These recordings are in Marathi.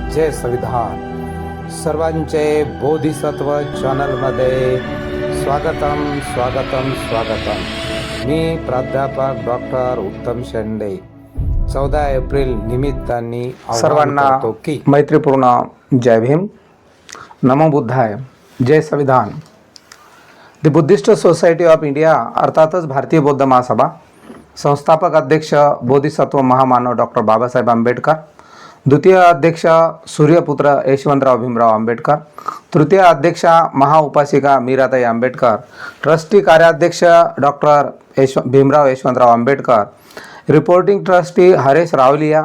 जय संविधान. सर्वांचे बोधिसत्व चॅनलमध्ये स्वागतम स्वागतम स्वागतम. मी प्राध्यापक डॉक्टर उत्तम शेंडे. 14 एप्रिल निमित्ताने सर्वांना की मैत्रीपूर्ण जय भीम. नमो बुद्धाय. जय संविधान. The Buddhist society of India अर्थातच भारतीय बौद्ध महासभा, संस्थापक अध्यक्ष बोधिसत्व महामानव डॉक्टर बाबासाहेब आंबेडकर, द्वितीय अध्यक्ष सूर्यपुत्र यशवंतराव भीमराव आंबेडकर, तृतीय अध्यक्षा महाउपासिका मीराताई आंबेडकर, ट्रस्टी कार्याध्यक्ष doctor Bhimrao Yashwantrao Ambedkar, reporting trustee Haresh Rawalia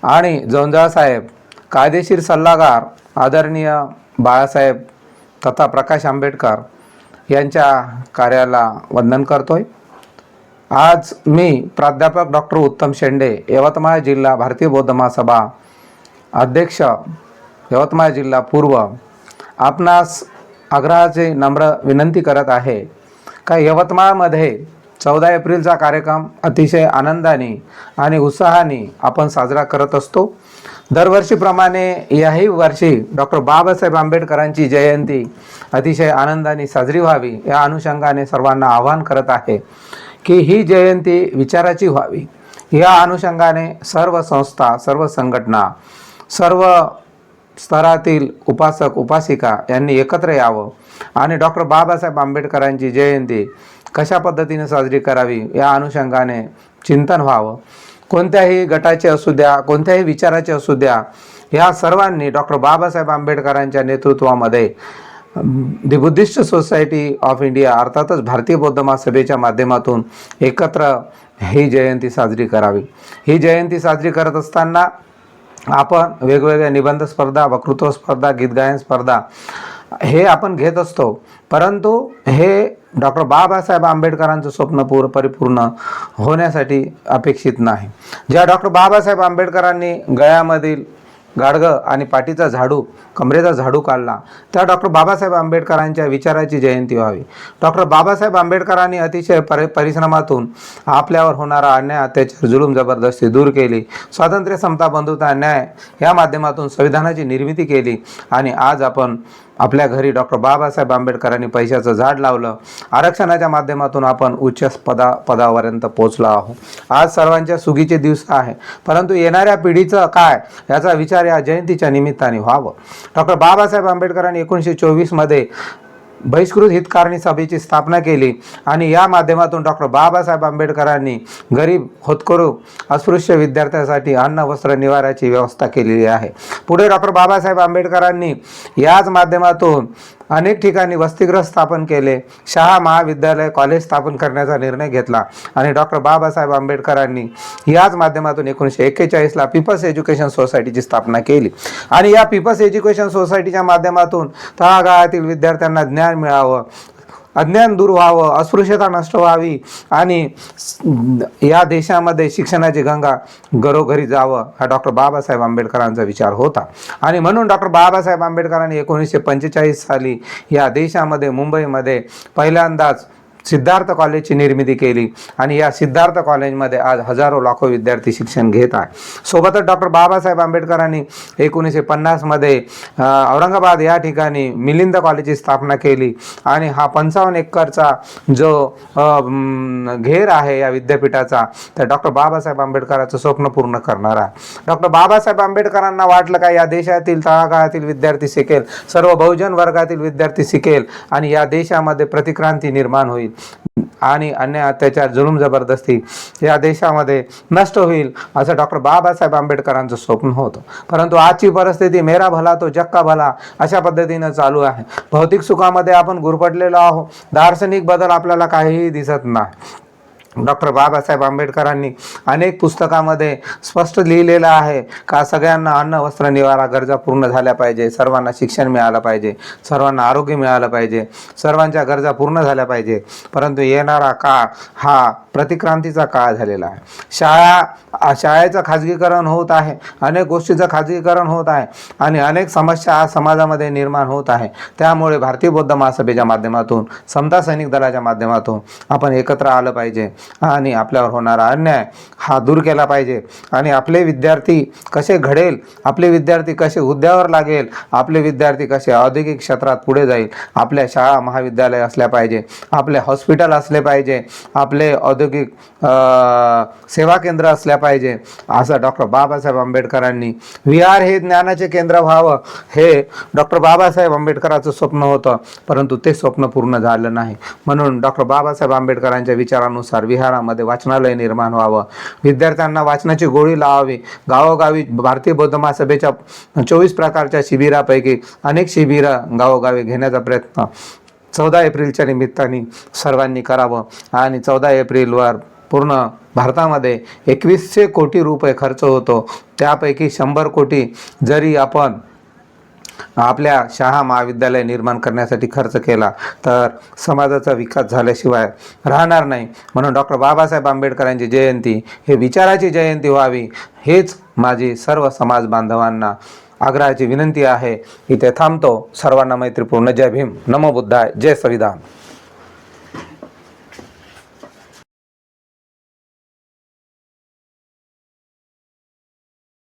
आणि जवंजाळसाहेब, कायदेशीर सल्लागार आदरणीय बाळासाहेब तथा प्रकाश आंबेडकर यांच्या कार्याला वंदन करतोय. आज मी प्राध्यापक डॉक्टर उत्तम शेंडे, यवतमाळ जिल्हा भारतीय बौद्ध महासभा अध्यक्ष, यवतमाळ जिल्हा पूर्व, आपणास आग्रहाची नम्र विनंती करत आहे का यवतमाळमध्ये 14 एप्रिलचा कार्यक्रम अतिशय आनंदाने आणि उत्साहाने आपण साजरा करत असतो. दरवर्षीप्रमाणे याही वर्षी डॉक्टर बाबासाहेब आंबेडकरांची जयंती अतिशय आनंदाने साजरी व्हावी या अनुषंगाने सर्वांना आवाहन करत आहे की ही जयंती विचाराची व्हावी. या अनुषंगाने सर्व संस्था, सर्व संघटना, सर्व स्तरातील उपासक उपासिका यांनी एकत्र यावं आणि डॉक्टर बाबासाहेब आंबेडकरांची जयंती कशा पद्धतीने साजरी करावी या अनुषंगाने चिंतन व्हावं. कोणत्याही गटाचे असू द्या, कोणत्याही विचाराचे असू द्या, या सर्वांनी डॉक्टर बाबासाहेब आंबेडकरांच्या नेतृत्वामध्ये the Buddhist society of India अर्थातच भारतीय बौद्ध महासभेच्या माध्यमातून एकत्र ही जयंती साजरी करावी. ही जयंती साजरी करत असताना आपण वेगवेगळ्या निबंध स्पर्धा, वक्तृत्व स्पर्धा, गीत गायन स्पर्धा हे आपण घेत असतो, परंतु हे डॉक्टर बाबासाहेब आंबेडकरांचं स्वप्न परिपूर्ण होण्यासाठी अपेक्षित नाही. ज्या डॉक्टर बाबासाहेब आंबेडकरांनी गळ्यामधील गाडगं आणि पाठीचा झाडू, कमरेचा झाडू काढला, त्या डॉक्टर बाबासाहेब आंबेडकरांच्या विचाराची जयंती व्हावी. डॉक्टर बाबासाहेब आंबेडकरांनी अतिशय परिश्रमातून आपल्यावर होणारा अन्याय, अत्याचार, जुलूम, जबरदस्ती दूर केली. स्वातंत्र्य, समता, बंधुता, न्याय या माध्यमातून संविधानाची निर्मिती केली आणि आज आपण आपल्या घरी डॉक्टर बाबासाहेब आंबेडकरांनी पैशाचं झाड लावलं. आरक्षणाच्या माध्यमातून आपण उच्च पदापर्यंत पोहोचलो आहोत. आज सर्वांच्या सुगीचे दिवस आहे, परंतु येणाऱ्या पिढीचं काय याचा विचार या जयंतीच्या निमित्ताने व्हावं. डॉक्टर बाबासाहेब आंबेडकरांनी 1924 मध्ये बहिष्कृत हितकारणी सभेची स्थापना केली आणि या माध्यमातून डॉक्टर बाबासाहेब आंबेडकरांनी गरीब, होतकरू, अस्पृश्य विद्यार्थ्यांसाठी अन्न, वस्त्र, निवाऱ्याची व्यवस्था केलेली आहे. पुढे डॉक्टर बाबासाहेब आंबेडकरांनी याच माध्यमातून अनेक ठिकाणी वसतिगृह स्थापन केले, शाळा, महाविद्यालय, कॉलेज स्थापन करण्याचा निर्णय घेतला आणि डॉक्टर बाबासाहेब आंबेडकरांनी याच माध्यमातून 1941ला पीपल्स एज्युकेशन सोसायटीची स्थापना केली आणि या पीपल्स एज्युकेशन सोसायटीच्या माध्यमातून तळागाळातील विद्यार्थ्यांना ज्ञान मिळावं, अज्ञान दूर व्हावं, अस्पृश्यता नष्ट व्हावी आणि या देशामध्ये शिक्षणाची गंगा घरोघरी जावं हा डॉक्टर बाबासाहेब आंबेडकरांचा विचार होता. आणि म्हणून डॉक्टर बाबासाहेब आंबेडकरांनी 1945 साली या देशामध्ये मुंबईमध्ये पहिल्यांदाच सिद्धार्थ कॉलेजची निर्मिती केली आणि या सिद्धार्थ कॉलेजमध्ये आज हजारो लाखो विद्यार्थी शिक्षण घेत आहे. सोबतच डॉक्टर बाबासाहेब आंबेडकरांनी 1950 मध्ये औरंगाबाद या ठिकाणी मिलिंद कॉलेजची स्थापना केली आणि हा 55 एकरचा जो घेर आहे या विद्यापीठाचा, तर डॉक्टर बाबासाहेब आंबेडकरांचं स्वप्न पूर्ण करणार आहे. डॉक्टर बाबासाहेब आंबेडकरांना वाटलं का या देशातील तळागाळातील विद्यार्थी शिकेल, सर्व बहुजन वर्गातील विद्यार्थी शिकेल आणि या देशामध्ये प्रतिक्रांती निर्माण होईल आणि अन्याय, अत्याचार, जुलूम, जबरदस्ती या देशामध्ये नष्ट होईल असं डॉक्टर बाबासाहेब आंबेडकरांचं स्वप्न होतं. परंतु आजची परिस्थिती मेरा भला तो जग का भला अशा पद्धतीनं चालू आहे. भौतिक सुखामध्ये आपण गुरफटलेलो आहोत. दार्शनिक बदल आपल्याला काहीही दिसत नाही. डॉक्टर बाबासाहेब आंबेडकरांनी अनेक पुस्तकामध्ये स्पष्ट लिहिलेलं आहे का सगळ्यांना अन्न, वस्त्र, निवारा गरजा पूर्ण झाल्या पाहिजे, सर्वांना शिक्षण मिळालं पाहिजे, सर्वांना आरोग्य मिळालं पाहिजे, सर्वांच्या गरजा पूर्ण झाल्या पाहिजे. परंतु येणारा काळ हा प्रतिक्रांतीचा काळ झालेला आहे. शाळेचं खाजगीकरण होत आहे, अनेक गोष्टीचं खाजगीकरण होत आहे आणि अनेक समस्या आज समाजामध्ये निर्माण होत आहे. त्यामुळे भारतीय बौद्ध महासभेच्या माध्यमातून, समता सैनिक दलाच्या माध्यमातून आपण एकत्र आलं पाहिजे आणि आपल्यावर होणारा अन्याय हा दूर केला पाहिजे आणि आपले विद्यार्थी कसे घडेल, आपले विद्यार्थी कसे हुद्द्यावर लागेल, आपले विद्यार्थी कसे औद्योगिक क्षेत्रात पुढे जाईल, आपल्या शाळा महाविद्यालय असल्या पाहिजे, आपले हॉस्पिटल असले पाहिजे, आपले औद्योगिक सेवा केंद्र असल्या पाहिजे, असं डॉक्टर बाबासाहेब आंबेडकरांनी विहार हे ज्ञानाचे केंद्र व्हावं हे डॉक्टर बाबासाहेब आंबेडकरांचं स्वप्न होतं, परंतु ते स्वप्न पूर्ण झालं नाही. म्हणून डॉक्टर बाबासाहेब आंबेडकरांच्या विचारानुसार विहारामध्ये वाचनालय निर्माण व्हावं, विद्यार्थ्यांना वाचनाची गोडी लावावी. गावोगावी भारतीय बौद्ध महासभेच्या 24 प्रकारच्या शिबिरापैकी अनेक शिबिरं गावोगावी घेण्याचा प्रयत्न 14 एप्रिलच्या निमित्ताने सर्वांनी करावं आणि 14 एप्रिलवर पूर्ण भारतामध्ये 2100 कोटी रुपये खर्च होतो. त्यापैकी 100 कोटी जरी आपण आपल्या शाळा महाविद्यालय निर्माण करण्यासाठी खर्च केला तर समाजाचा विकास झाल्याशिवाय राहणार नाही. म्हणून डॉक्टर बाबासाहेब आंबेडकरांची जयंती हे विचाराची जयंती व्हावी, हेच माझी सर्व समाज बांधवांना आग्रहाची विनंती आहे. इथे थांबतो. सर्वांना मैत्रीपूर्ण जय भीम. नमो बुद्धाय. जय संविधान.